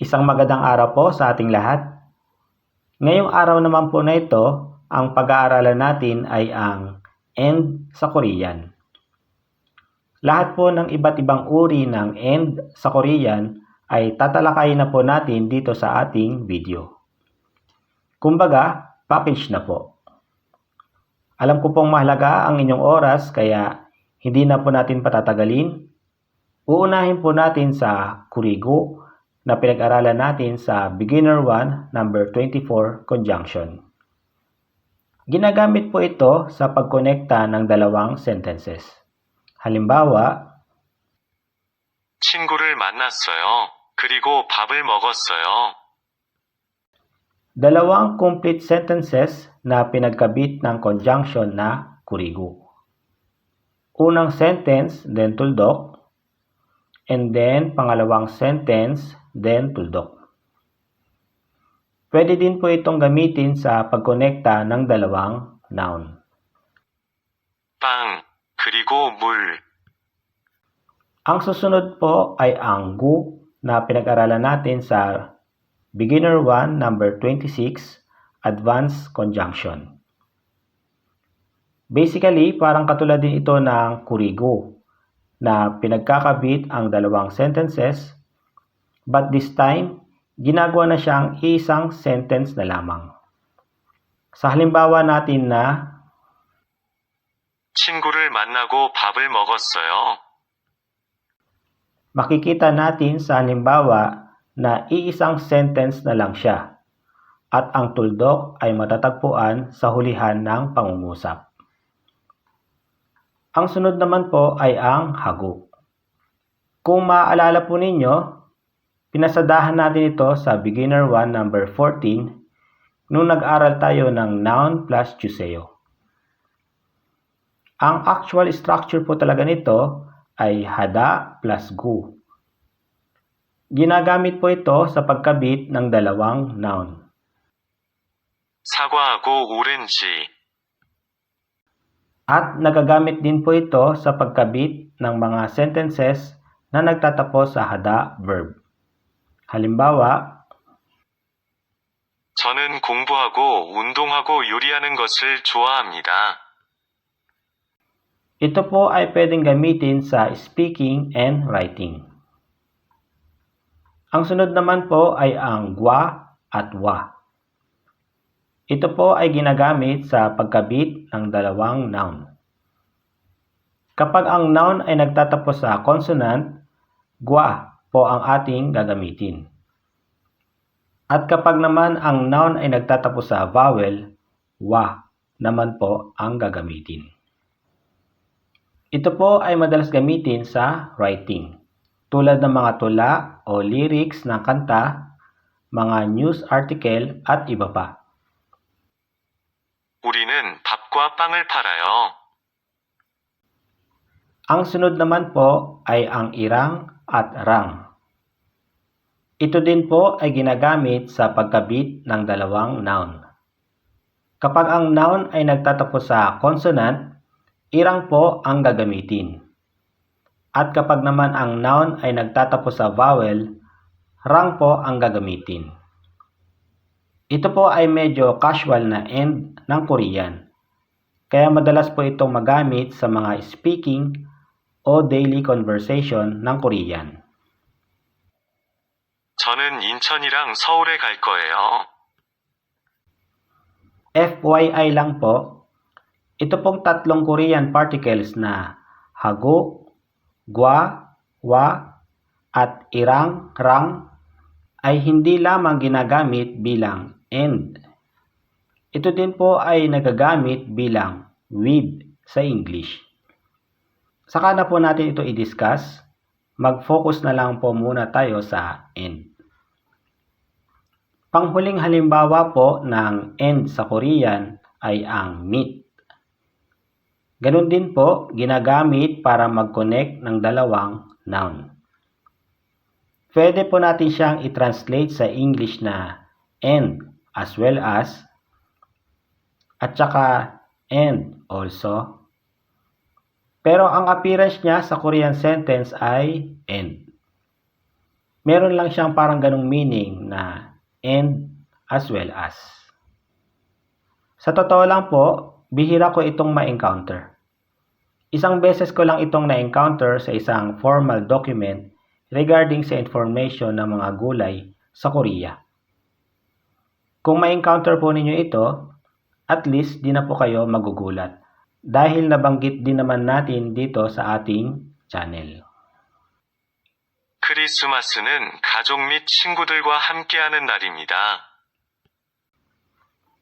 Isang magandang araw po sa ating lahat. Ngayong araw naman po na ito, ang pag-aaralan natin ay ang end sa Korean. Lahat po ng iba't ibang uri ng end sa Korean ay tatalakayin na po natin dito sa ating video. Kumbaga, package na po. Alam ko pong mahalaga ang inyong oras kaya hindi na po natin patatagalin. Uunahin po natin sa Kurigo na pinag-aralan natin sa Beginner 1, number 24, conjunction. Ginagamit po ito sa pagkonekta ng dalawang sentences. Halimbawa, 친구를 만났어요. 그리고 밥을 먹었어요. dalawang complete sentences na pinagkabit ng conjunction na kurigo. Unang sentence, then tuldok, and then pangalawang sentence, then tuldok. Pwede din po itong gamitin sa pagkonekta ng dalawang noun. 빵, 그리고 물. Ang susunod po ay ang gu na pinag-aralan natin sa Beginner 1, number 26, Advanced Conjunction. Basically, parang katulad din ito ng kurigo na pinagkakabit ang dalawang sentences, but this time, ginagawa na siyang isang sentence na lamang. Sa halimbawa natin na 친구를 만나고 밥을 먹었어요. makikita natin sa halimbawa na iisang sentence na lang siya at ang tuldok ay matatagpuan sa hulihan ng pangungusap. Ang sunod naman po ay ang hago. Kung maaalala po ninyo, pinasadahan natin ito sa Beginner 1, number 14, nung nag-aral tayo ng noun plus juseo. Ang actual structure po talaga nito ay hada plus gu. Ginagamit po ito sa pagkabit ng dalawang noun. 사과하고 오렌지. At nagagamit din po ito sa pagkabit ng mga sentences na nagtatapos sa hada verb. Halimbawa, 저는 공부하고 운동하고 요리하는 것을 좋아합니다. ito po ay pwedeng gamitin sa speaking and writing. Ang sunod naman po ay ang gwa at wa. Ito po ay ginagamit sa pagkabit ng dalawang noun. Kapag ang noun ay nagtatapos sa consonant, gwa po ang ating gagamitin. At kapag naman ang noun ay nagtatapos sa vowel, wa naman po ang gagamitin. Ito po ay madalas gamitin sa writing, tulad ng mga tula o lyrics ng kanta, mga news article at iba pa. 우리는 밥과 빵을 팔아요. Ang sunod naman po ay ang irang at rang. Ito din po ay ginagamit sa pagkabit ng dalawang noun. Kapag ang noun ay nagtatapos sa consonant, irang po ang gagamitin. At kapag naman ang noun ay nagtatapos sa vowel, rang po ang gagamitin. Ito po ay medyo casual na end ng Korean. Kaya madalas po itong magamit sa mga speaking o daily conversation ng Korean. 저는 인천이랑 서울에 갈 거예요. FYI lang po, ito pong tatlong Korean particles na hago, gwa, wa, at irang, rang ay hindi lamang ginagamit bilang end. Ito din po ay nagagamit bilang with sa English. Saka na po natin ito i-discuss. Mag-focus na lang po muna tayo sa end. Panghuling halimbawa po ng end sa Korean ay ang meet. Ganun din po, ginagamit para mag-connect ng dalawang noun. Pwede po natin siyang i-translate sa English na and as well as at saka and also. Pero ang appearance niya sa Korean sentence ay end. Meron lang siyang parang ganong meaning na and as well as. Sa totoo lang po, bihira ko itong ma-encounter. Isang beses ko lang itong na-encounter sa isang formal document regarding sa information ng mga gulay sa Korea. Kung ma-encounter po ninyo ito, at least di na po kayo magugulat dahil nabanggit din naman natin dito sa ating channel. 크리스마스는 가족 및 친구들과 함께하는 날입니다.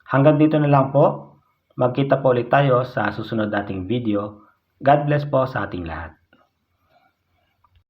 Hanggang dito na lang po. Magkita po ulit tayo sa susunod nating video. God bless po sa ating lahat.